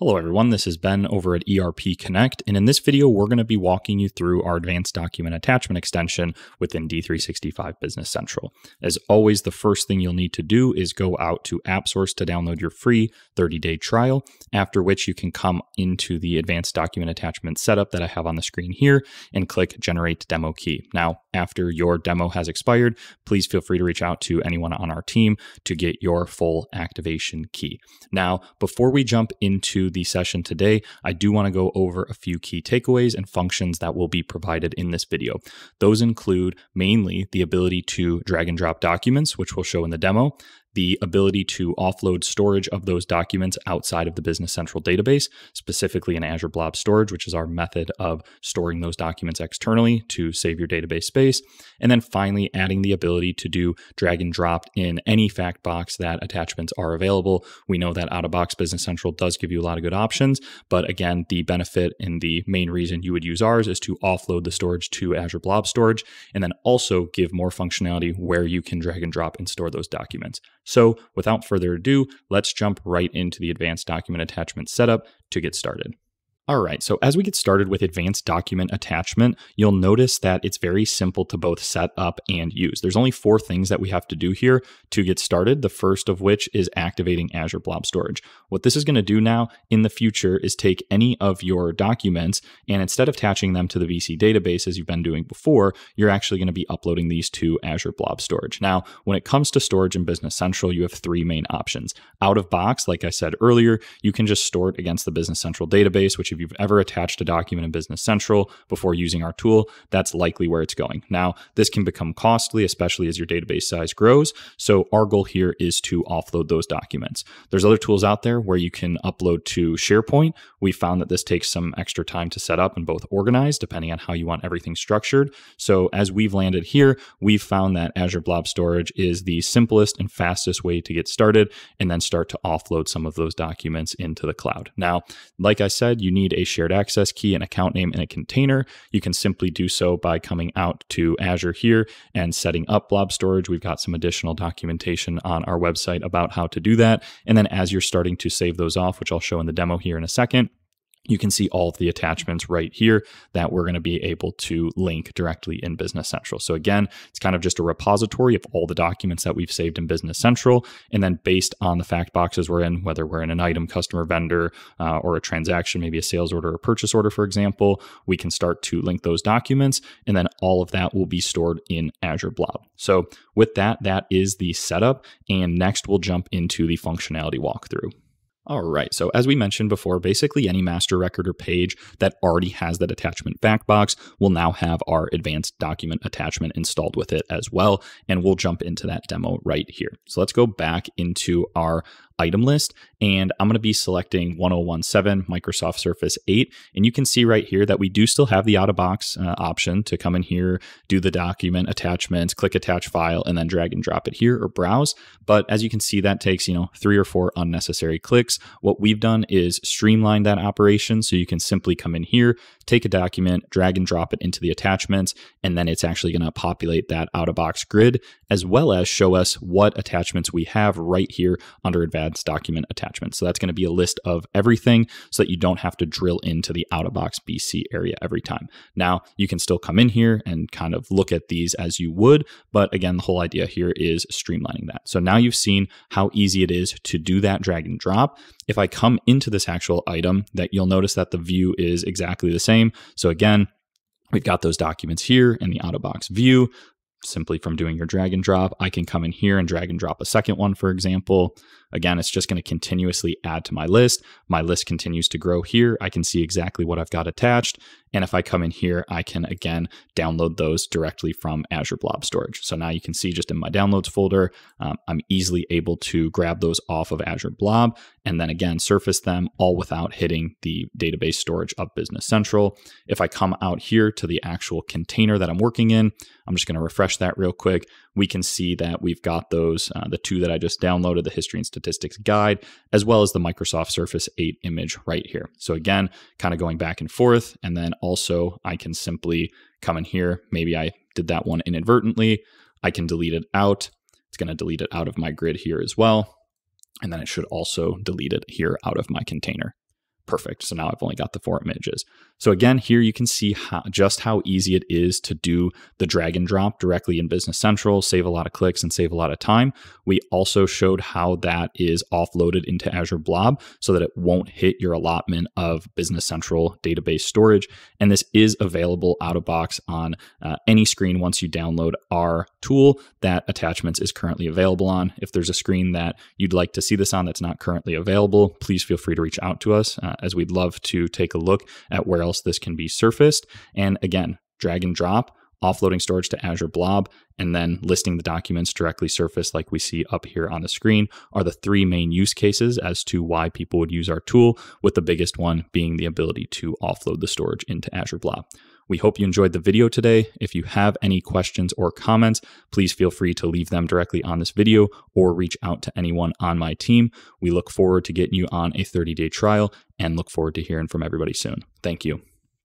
Hello everyone, this is Ben over at ERP Connect, and in this video we're going to be walking you through our advanced document attachment extension within D365 Business Central. As always, the first thing you'll need to do is go out to AppSource to download your free 30-day trial, after which you can come into the advanced document attachment setup that I have on the screen here and click Generate Demo Key. Now, after your demo has expired, please feel free to reach out to anyone on our team to get your full activation key. Now, before we jump into the session today, I do want to go over a few key takeaways and functions that will be provided in this video. Those include mainly the ability to drag and drop documents, which we'll show in the demo, the ability to offload storage of those documents outside of the Business Central database, specifically in Azure Blob storage, which is our method of storing those documents externally to save your database space. And then finally, adding the ability to do drag and drop in any FactBox that attachments are available. We know that out-of-box Business Central does give you a lot of good options, but again, the benefit and the main reason you would use ours is to offload the storage to Azure Blob storage, and then also give more functionality where you can drag and drop and store those documents. So without further ado, let's jump right into the advanced document attachment setup to get started. All right, so as we get started with advanced document attachment, you'll notice that it's very simple to both set up and use. There's only 4 things that we have to do here to get started, the first of which is activating Azure Blob Storage. What this is going to do now in the future is take any of your documents, and instead of attaching them to the VC database as you've been doing before, you're actually going to be uploading these to Azure Blob Storage. Now, when it comes to storage in Business Central, you have 3 main options. Out of box, like I said earlier, you can just store it against the Business Central database, which if you've ever attached a document in Business Central before using our tool, that's likely where it's going. Now, this can become costly, especially as your database size grows. So our goal here is to offload those documents. There's other tools out there where you can upload to SharePoint. We found that this takes some extra time to set up and both organize, depending on how you want everything structured. So as we've landed here, we've found that Azure Blob Storage is the simplest and fastest way to get started and then start to offload some of those documents into the cloud. Now, like I said, you need a shared access key, an account name, and a container. You can simply do so by coming out to Azure here and setting up Blob Storage. We've got some additional documentation on our website about how to do that. And then as you're starting to save those off, which I'll show in the demo here in a second, you can see all of the attachments right here that we're going to be able to link directly in Business Central. So again, it's kind of just a repository of all the documents that we've saved in Business Central. And then based on the fact boxes we're in, whether we're in an item, customer, vendor, or a transaction, maybe a sales order or purchase order, for example, we can start to link those documents. And then all of that will be stored in Azure Blob. So with that, that is the setup. And next we'll jump into the functionality walkthrough. All right, so as we mentioned before, basically any master record or page that already has that attachment FactBox will now have our advanced document attachment installed with it as well, and we'll jump into that demo right here. So let's go back into our item list, and I'm going to be selecting 1017 Microsoft Surface 8, and you can see right here that we do still have the out-of-box option to come in here, do the document attachments, click attach file, and then drag and drop it here or browse. But as you can see, that takes 3 or 4 unnecessary clicks. What we've done is streamline that operation, so you can simply come in here, take a document, drag and drop it into the attachments, and then it's actually going to populate that out-of-box grid, as well as show us what attachments we have right here under Advanced Document Attachment. So that's going to be a list of everything so that you don't have to drill into the out-of-box BC area every time. Now, you can still come in here and kind of look at these as you would, but again, the whole idea here is streamlining that. So now you've seen how easy it is to do that drag and drop. If I come into this actual item, that you'll notice that the view is exactly the same. So again, we've got those documents here in the out-of-box view. Simply from doing your drag and drop, I can come in here and drag and drop a second one, for example. Again, it's just going to continuously add to my list. My list continues to grow here. I can see exactly what I've got attached. And if I come in here, I can, again, download those directly from Azure Blob Storage. So now you can see just in my downloads folder, I'm easily able to grab those off of Azure Blob and then again, surface them all without hitting the database storage of Business Central. If I come out here to the actual container that I'm working in, I'm just going to refresh that real quick. We can see that we've got those, the 2 that I just downloaded, the history and statistics guide, as well as the Microsoft Surface 8 image right here. So again, kind of going back and forth. And then also I can simply come in here. Maybe I did that one inadvertently. I can delete it out. It's going to delete it out of my grid here as well. And then it should also delete it here out of my container. Perfect. So now I've only got the 4 images. So again, here you can see just how easy it is to do the drag and drop directly in Business Central, save a lot of clicks and save a lot of time. We also showed how that is offloaded into Azure Blob so that it won't hit your allotment of Business Central database storage. And this is available out of box on any screen once you download our tool that Attachments is currently available on. If there's a screen that you'd like to see this on that's not currently available, please feel free to reach out to us as we'd love to take a look at where else this can be surfaced. And again, drag and drop, offloading storage to Azure Blob, and then listing the documents directly surfaced like we see up here on the screen are the 3 main use cases as to why people would use our tool, with the biggest one being the ability to offload the storage into Azure Blob. We hope you enjoyed the video today. If you have any questions or comments, please feel free to leave them directly on this video or reach out to anyone on my team. We look forward to getting you on a 30-day trial and look forward to hearing from everybody soon. Thank you.